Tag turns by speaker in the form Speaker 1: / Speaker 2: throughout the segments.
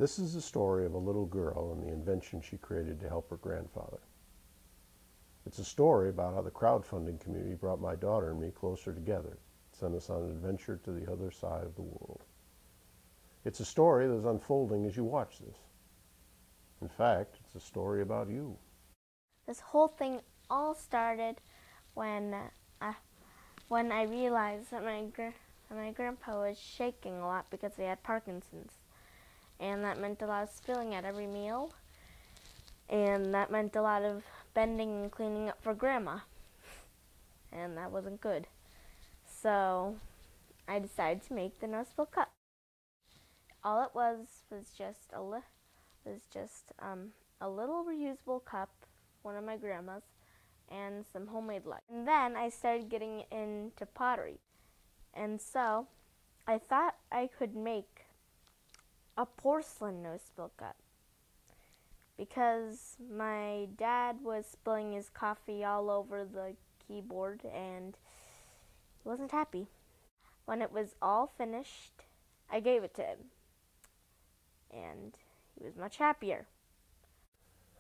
Speaker 1: This is the story of a little girl and the invention she created to help her grandfather. It's a story about how the crowdfunding community brought my daughter and me closer together, sent us on an adventure to the other side of the world. It's a story that is unfolding as you watch this. In fact, it's a story about you.
Speaker 2: This whole thing all started when I realized that my grandpa was shaking a lot because he had Parkinson's. And that meant a lot of spilling at every meal. And that meant a lot of bending and cleaning up for Grandma. And that wasn't good. So I decided to make the no spill cup. All it was just a little reusable cup, one of my grandma's, and some homemade light. And then I started getting into pottery. And so I thought I could make a porcelain no spill cup because my dad was spilling his coffee all over the keyboard and he wasn't happy. When it was all finished, I gave it to him and he was much happier.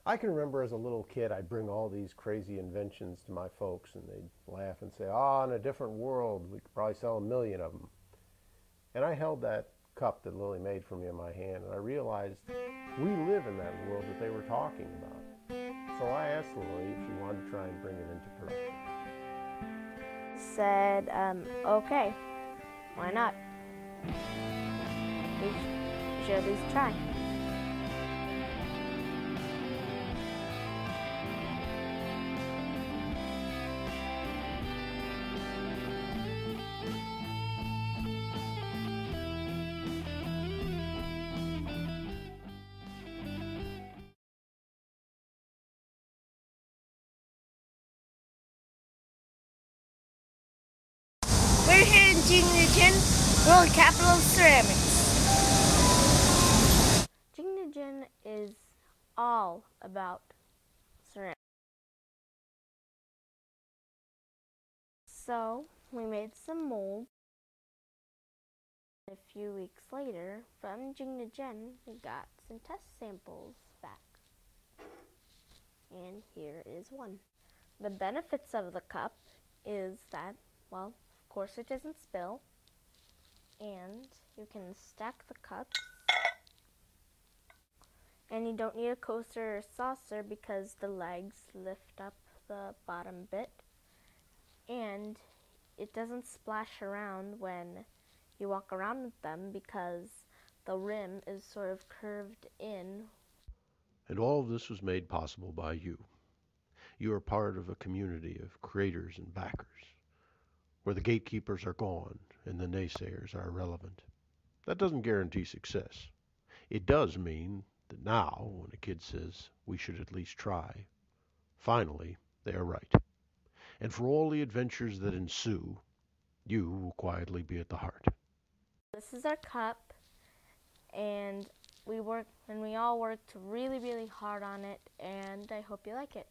Speaker 1: I can remember as a little kid, I'd bring all these crazy inventions to my folks and they'd laugh and say, "Oh, in a different world, we could probably sell 1 million of them." And I held that cup that Lily made for me in my hand and I realized we live in that world that they were talking about. So I asked Lily if she wanted to try and bring it into production.
Speaker 2: Said, okay, why not? We should at least try.
Speaker 3: We're here in Niña, world capital of ceramics.
Speaker 2: Niña is all about ceramics. So we made some molds. A few weeks later, from Niña, we got some test samples back. And here is one. The benefits of the cup is that, well, of course it doesn't spill, and you can stack the cups, and you don't need a coaster or saucer because the legs lift up the bottom bit, and it doesn't splash around when you walk around with them because the rim is sort of curved in.
Speaker 1: And all of this was made possible by you. You are part of a community of creators and backers, where the gatekeepers are gone and the naysayers are irrelevant. That doesn't guarantee success. It does mean that now, when a kid says we should at least try, finally they are right. And for all the adventures that ensue, you will quietly be at the heart.
Speaker 2: This is our cup, and we all worked really, really hard on it, and I hope you like it.